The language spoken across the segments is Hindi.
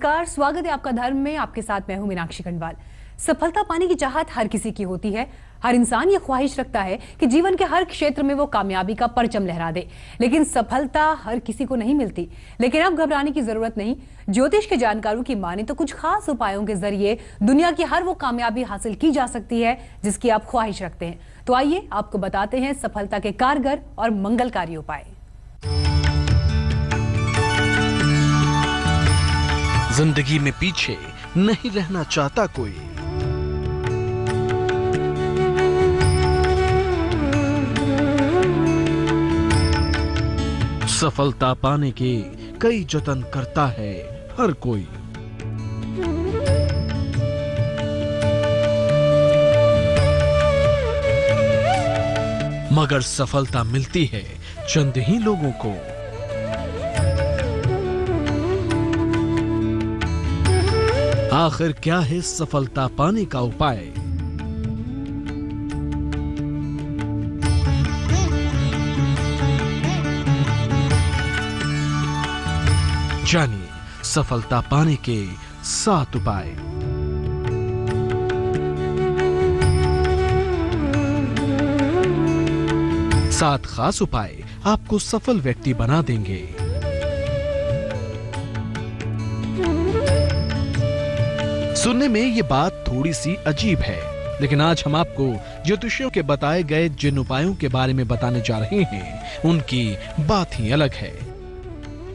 नमस्कार, स्वागत है आपका धर्म में। आपके साथ मैं हूं मीनाक्षी खंडवाल। सफलता पाने की चाहत हर किसी की होती है। हर इंसान ये ख्वाहिश रखता है कि जीवन के हर क्षेत्र में वो कामयाबी का परचम लहरा दे, लेकिन सफलता हर किसी को नहीं मिलती। लेकिन अब घबराने की जरूरत नहीं। ज्योतिष के जानकारों की माने तो कुछ खास उपायों के जरिए दुनिया की हर वो कामयाबी हासिल की जा सकती है जिसकी आप ख्वाहिश रखते हैं। तो आइए आपको बताते हैं सफलता के कारगर और मंगलकारी उपाय। जिंदगी में पीछे नहीं रहना चाहता कोई। सफलता पाने के कई जतन करता है हर कोई। मगर सफलता मिलती है चंद ही लोगों को। आखिर क्या है सफलता पाने का उपाय? जानिए सफलता पाने के 7 उपाय। सात खास उपाय आपको सफल व्यक्ति बना देंगे। सुनने में ये बात थोड़ी सी अजीब है, लेकिन आज हम आपको ज्योतिषियों के बताए गए जिन उपायों के बारे में बताने जा रहे हैं उनकी बात ही अलग है।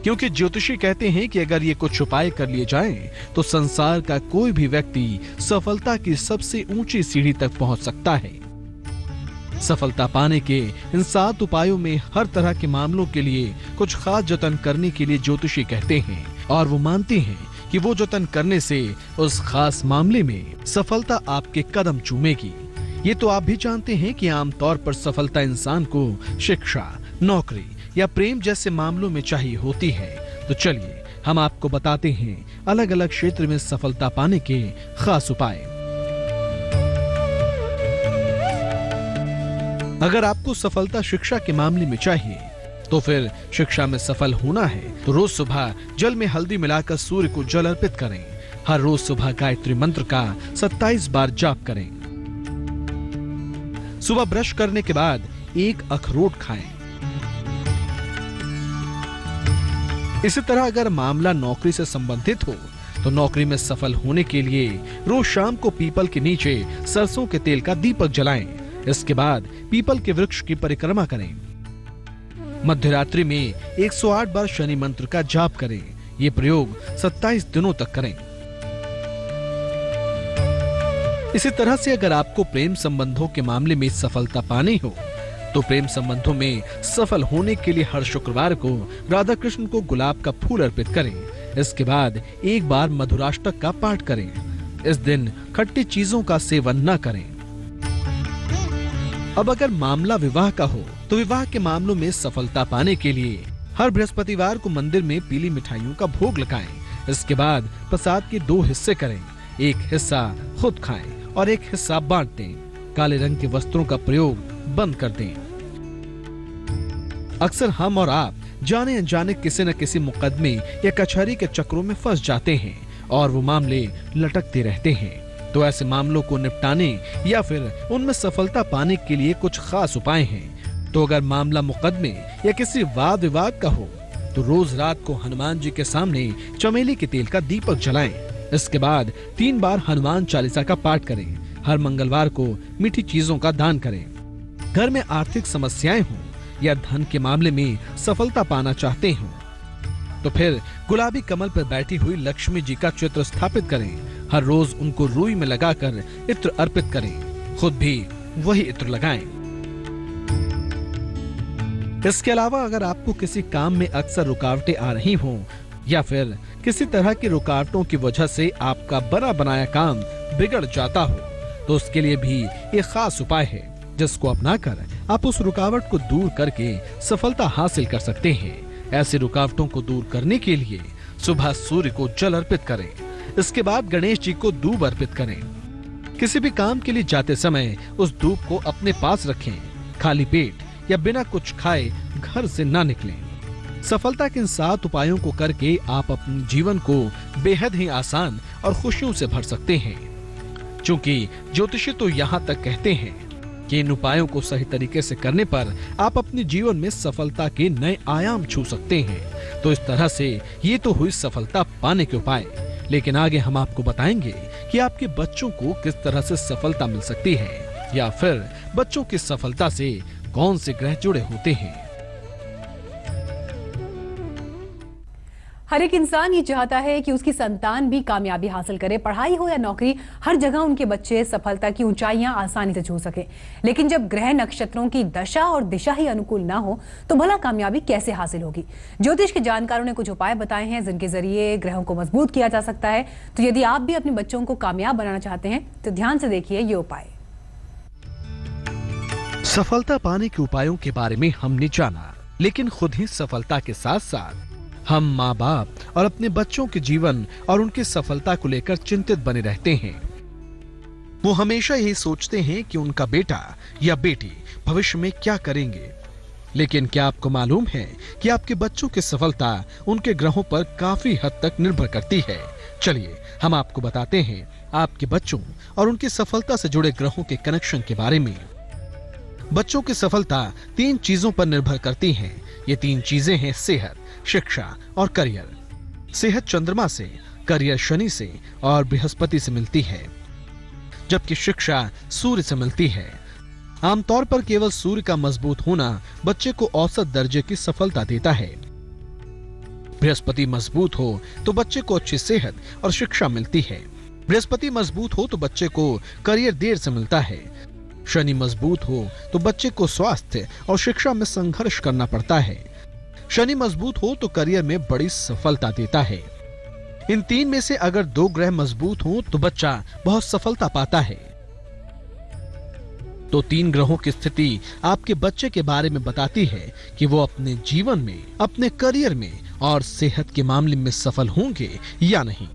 क्योंकि ज्योतिषी कहते हैं कि अगर ये कुछ उपाय कर लिए जाएं, तो संसार का कोई भी व्यक्ति सफलता की सबसे ऊंची सीढ़ी तक पहुंच सकता है। सफलता पाने के इन 7 उपायों में हर तरह के मामलों के लिए कुछ खास जतन करने के लिए ज्योतिषी कहते हैं, और वो मानते हैं कि वो जतन करने से उस खास मामले में सफलता आपके कदम चूमेगी। ये तो आप भी जानते हैं कि आमतौर पर सफलता इंसान को शिक्षा, नौकरी या प्रेम जैसे मामलों में चाहिए होती है। तो चलिए हम आपको बताते हैं अलग अलग क्षेत्र में सफलता पाने के खास उपाय। अगर आपको सफलता शिक्षा के मामले में चाहिए तो फिर शिक्षा में सफल होना है तो रोज सुबह जल में हल्दी मिलाकर सूर्य को जल अर्पित करें। हर रोज सुबह गायत्री मंत्र का 27 बार जाप करें। सुबह ब्रश करने के बाद 1 अखरोट खाएं। इसी तरह अगर मामला नौकरी से संबंधित हो तो नौकरी में सफल होने के लिए रोज शाम को पीपल के नीचे सरसों के तेल का दीपक जलाएं। इसके बाद पीपल के वृक्ष की परिक्रमा करें। मध्य रात्रि में 108 बार शनि मंत्र का जाप करें। ये प्रयोग 27 दिनों तक करें। इसी तरह से अगर आपको प्रेम संबंधों के मामले में सफलता पानी हो तो प्रेम संबंधों में सफल होने के लिए हर शुक्रवार को राधा कृष्ण को गुलाब का फूल अर्पित करें। इसके बाद 1 बार मधुराष्टक का पाठ करें। इस दिन खट्टी चीजों का सेवन न करें। अब अगर मामला विवाह का हो तो विवाह के मामलों में सफलता पाने के लिए हर बृहस्पतिवार को मंदिर में पीली मिठाइयों का भोग लगाएं। इसके बाद प्रसाद के 2 हिस्से करें। एक हिस्सा खुद खाएं और एक हिस्सा बांट दें। काले रंग के वस्त्रों का प्रयोग बंद कर दें। अक्सर हम और आप जाने अनजाने किसी न किसी मुकदमे या कचहरी के चक्रों में फंस जाते हैं और वो मामले लटकते रहते हैं। तो ऐसे मामलों को निपटाने या फिर उनमें सफलता पाने के लिए कुछ खास उपाय हैं। तो अगर मामला मुकदमे या किसी वाद विवाद का हो तो रोज रात को हनुमान जी के सामने चमेली के तेल का दीपक जलाएं। इसके बाद 3 बार हनुमान चालीसा का पाठ करें। हर मंगलवार को मीठी चीजों का दान करें। घर में आर्थिक समस्याएं हों या धन के मामले में सफलता पाना चाहते हो तो फिर गुलाबी कमल पर बैठी हुई लक्ष्मी जी का चित्र स्थापित करें। हर रोज उनको रुई में लगाकर इत्र अर्पित करें। खुद भी वही इत्र लगाएं। इसके अलावा अगर आपको किसी काम में अक्सर रुकावटें आ रही हों या फिर किसी तरह की रुकावटों की वजह से आपका बना बनाया काम बिगड़ जाता हो तो उसके लिए भी एक खास उपाय है जिसको अपनाकर आप उस रुकावट को दूर करके सफलता हासिल कर सकते हैं। ऐसी रुकावटों को दूर करने के लिए सुबह सूर्य को जल अर्पित करें। इसके बाद गणेश जी को दूब अर्पित करें। किसी भी काम के लिए जाते समय उस दूब को अपने पास रखें। खाली पेट या बिना कुछ खाए घर से ना निकलें। सफलता के इन 7 उपायों को करके आप अपने जीवन को बेहद ही आसान और खुशियों से भर सकते हैं। क्योंकि ज्योतिषी तो यहाँ तक कहते हैं कि इन उपायों को सही तरीके से करने पर आप अपने जीवन में सफलता के नए आयाम छू सकते हैं। तो इस तरह से ये तो हुई सफलता पाने के उपाय, लेकिन आगे हम आपको बताएंगे कि आपके बच्चों को किस तरह से सफलता मिल सकती है, या फिर बच्चों की सफलता से कौन से ग्रह जुड़े होते हैं। हर एक इंसान ये चाहता है कि उसकी संतान भी कामयाबी हासिल करे। पढ़ाई हो या नौकरी, हर जगह उनके बच्चे सफलता की ऊंचाइयां आसानी से छू सके। लेकिन जब ग्रह नक्षत्रों की दशा और दिशा ही अनुकूल ना हो तो भला कामयाबी कैसे हासिल होगी? ज्योतिष के जानकारों ने कुछ उपाय बताए हैं जिनके जरिए ग्रहों को मजबूत किया जा सकता है। तो यदि आप भी अपने बच्चों को कामयाब बनाना चाहते हैं तो ध्यान से देखिए ये उपाय। सफलता पाने के उपायों के बारे में हमने जाना, लेकिन खुद ही सफलता के साथ साथ हम माँ बाप और अपने बच्चों के जीवन और उनकी सफलता को लेकर चिंतित बने रहते हैं। वो हमेशा यही सोचते हैं कि उनका बेटा या बेटी भविष्य में क्या करेंगे। लेकिन क्या आपको मालूम है कि आपके बच्चों की सफलता उनके ग्रहों पर काफी हद तक निर्भर करती है? चलिए हम आपको बताते हैं आपके बच्चों और उनकी सफलता से जुड़े ग्रहों के कनेक्शन के बारे में। बच्चों की सफलता 3 चीजों पर निर्भर करती है। ये 3 चीजें हैं सेहत, शिक्षा और करियर। सेहत चंद्रमा से, करियर शनि से और बृहस्पति से मिलती है, जबकि शिक्षा सूर्य से मिलती है। आमतौर पर केवल सूर्य का मजबूत होना बच्चे को औसत दर्जे की सफलता देता है। बृहस्पति मजबूत हो तो बच्चे को अच्छी सेहत और शिक्षा मिलती है। बृहस्पति मजबूत हो तो बच्चे को करियर देर से मिलता है। शनि मजबूत हो तो बच्चे को स्वास्थ्य और शिक्षा में संघर्ष करना पड़ता है। शनि मजबूत हो तो करियर में बड़ी सफलता देता है। इन 3 में से अगर 2 ग्रह मजबूत हों तो बच्चा बहुत सफलता पाता है। तो 3 ग्रहों की स्थिति आपके बच्चे के बारे में बताती है कि वो अपने जीवन में, अपने करियर में और सेहत के मामले में सफल होंगे या नहीं।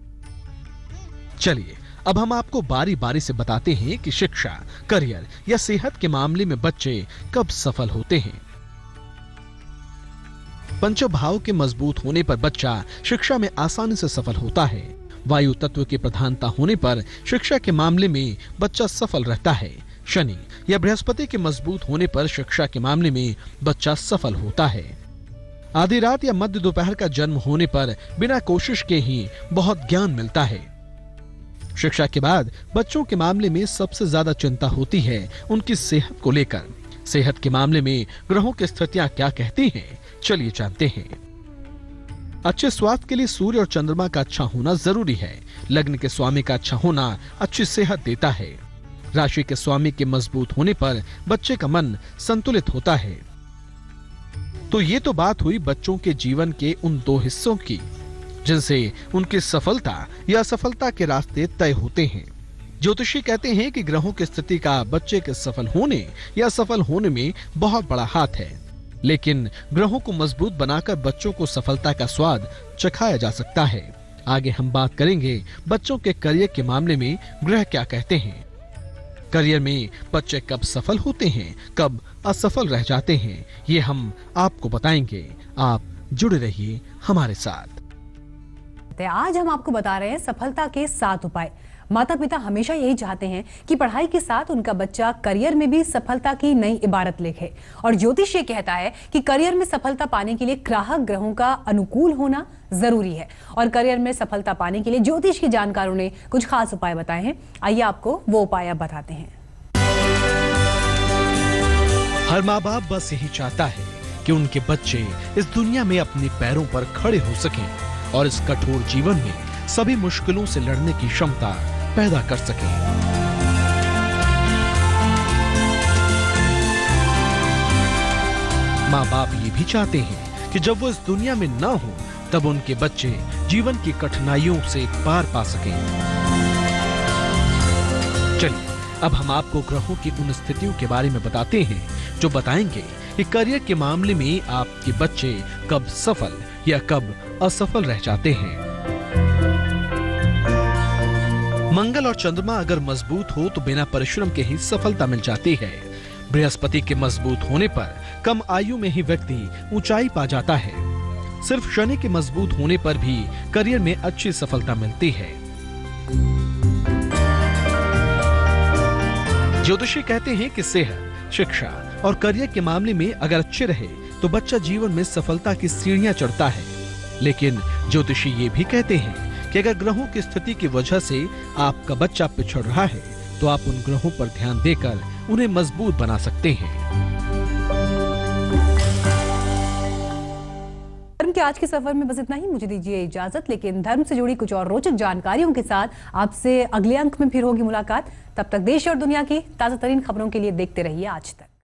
चलिए अब हम आपको बारी बारी से बताते हैं कि शिक्षा, करियर या सेहत के मामले में बच्चे कब सफल होते हैं। पंचभाव के मजबूत होने पर बच्चा शिक्षा में आसानी से सफल होता है। वायु तत्व की प्रधानता होने पर शिक्षा के मामले में बच्चा सफल रहता है। शनि या बृहस्पति के मजबूत होने पर शिक्षा के मामले में बच्चा सफल होता है। आधी रात या मध्य दोपहर का जन्म होने पर बिना कोशिश के ही बहुत ज्ञान मिलता है। शिक्षा के बाद बच्चों के मामले में सबसे ज्यादा चिंता होती है उनकी सेहत को लेकर। सेहत के मामले में ग्रहों की स्थितियां क्या कहती हैं, चलिए जानते हैं। अच्छे स्वास्थ्य के लिए सूर्य और चंद्रमा का अच्छा होना जरूरी है। लग्न के स्वामी का अच्छा होना अच्छी सेहत देता है। राशि के स्वामी के मजबूत होने पर बच्चे का मन संतुलित होता है। तो ये तो बात हुई बच्चों के जीवन के उन 2 हिस्सों की जिनसे उनकी सफलता या असफलता के रास्ते तय होते हैं। ज्योतिषी कहते हैं कि ग्रहों की स्थिति का बच्चे के सफल होने या असफल होने में बहुत बड़ा हाथ है। लेकिन ग्रहों को मजबूत बनाकर बच्चों को सफलता का स्वाद चखाया जा सकता है। आगे हम बात करेंगे बच्चों के करियर के मामले में ग्रह क्या कहते हैं। करियर में बच्चे कब सफल होते हैं, कब असफल रह जाते हैं, ये हम आपको बताएंगे। आप जुड़े रहिए हमारे साथ। आज हम आपको बता रहे हैं सफलता के 7 उपाय। माता पिता हमेशा यही चाहते हैं कि पढ़ाई के साथ उनका बच्चा करियर में भी सफलता की नई इबारत लिखे। और ज्योतिष ये कहता है कि करियर में सफलता पाने के लिए ग्राहक ग्रहों का अनुकूल होना जरूरी है। और करियर में सफलता पाने के लिए ज्योतिष के जानकारों ने कुछ खास उपाय बताए हैं। आइए आपको वो उपाय अब बताते हैं। हर माँ बाप बस यही चाहता है कि उनके बच्चे इस दुनिया में अपने पैरों पर खड़े हो सकें और इस कठोर जीवन में सभी मुश्किलों से लड़ने की क्षमता पैदा कर सकें। माँ बाप ये भी चाहते हैं कि जब वो इस दुनिया में ना हो तब उनके बच्चे जीवन की कठिनाइयों से पार पा सकें। चलिए अब हम आपको ग्रहों की उन स्थितियों के बारे में बताते हैं जो बताएंगे कि करियर के मामले में आपके बच्चे कब सफल या कब असफल रह जाते हैं। मंगल और चंद्रमा अगर मजबूत हो तो बिना परिश्रम के ही सफलता मिल जाती है। बृहस्पति के मजबूत होने पर कम आयु में ही व्यक्ति ऊंचाई पा जाता है। सिर्फ शनि के मजबूत होने पर भी करियर में अच्छी सफलता मिलती है। ज्योतिषी कहते हैं कि सेहत, शिक्षा और करियर के मामले में अगर अच्छे रहे तो बच्चा जीवन में सफलता की सीढ़ियां चढ़ता है। लेकिन ज्योतिषी ये भी कहते हैं कि अगर ग्रहों की स्थिति की वजह से आपका बच्चा पिछड़ रहा है तो आप उन ग्रहों पर ध्यान देकर उन्हें मजबूत बना सकते हैं। धर्म के आज के सफर में बस इतना ही। मुझे दीजिए इजाजत, लेकिन धर्म से जुड़ी कुछ और रोचक जानकारियों के साथ आपसे अगले अंक में फिर होगी मुलाकात। तब तक देश और दुनिया की ताजा तरीन खबरों के लिए देखते रहिए आज तक।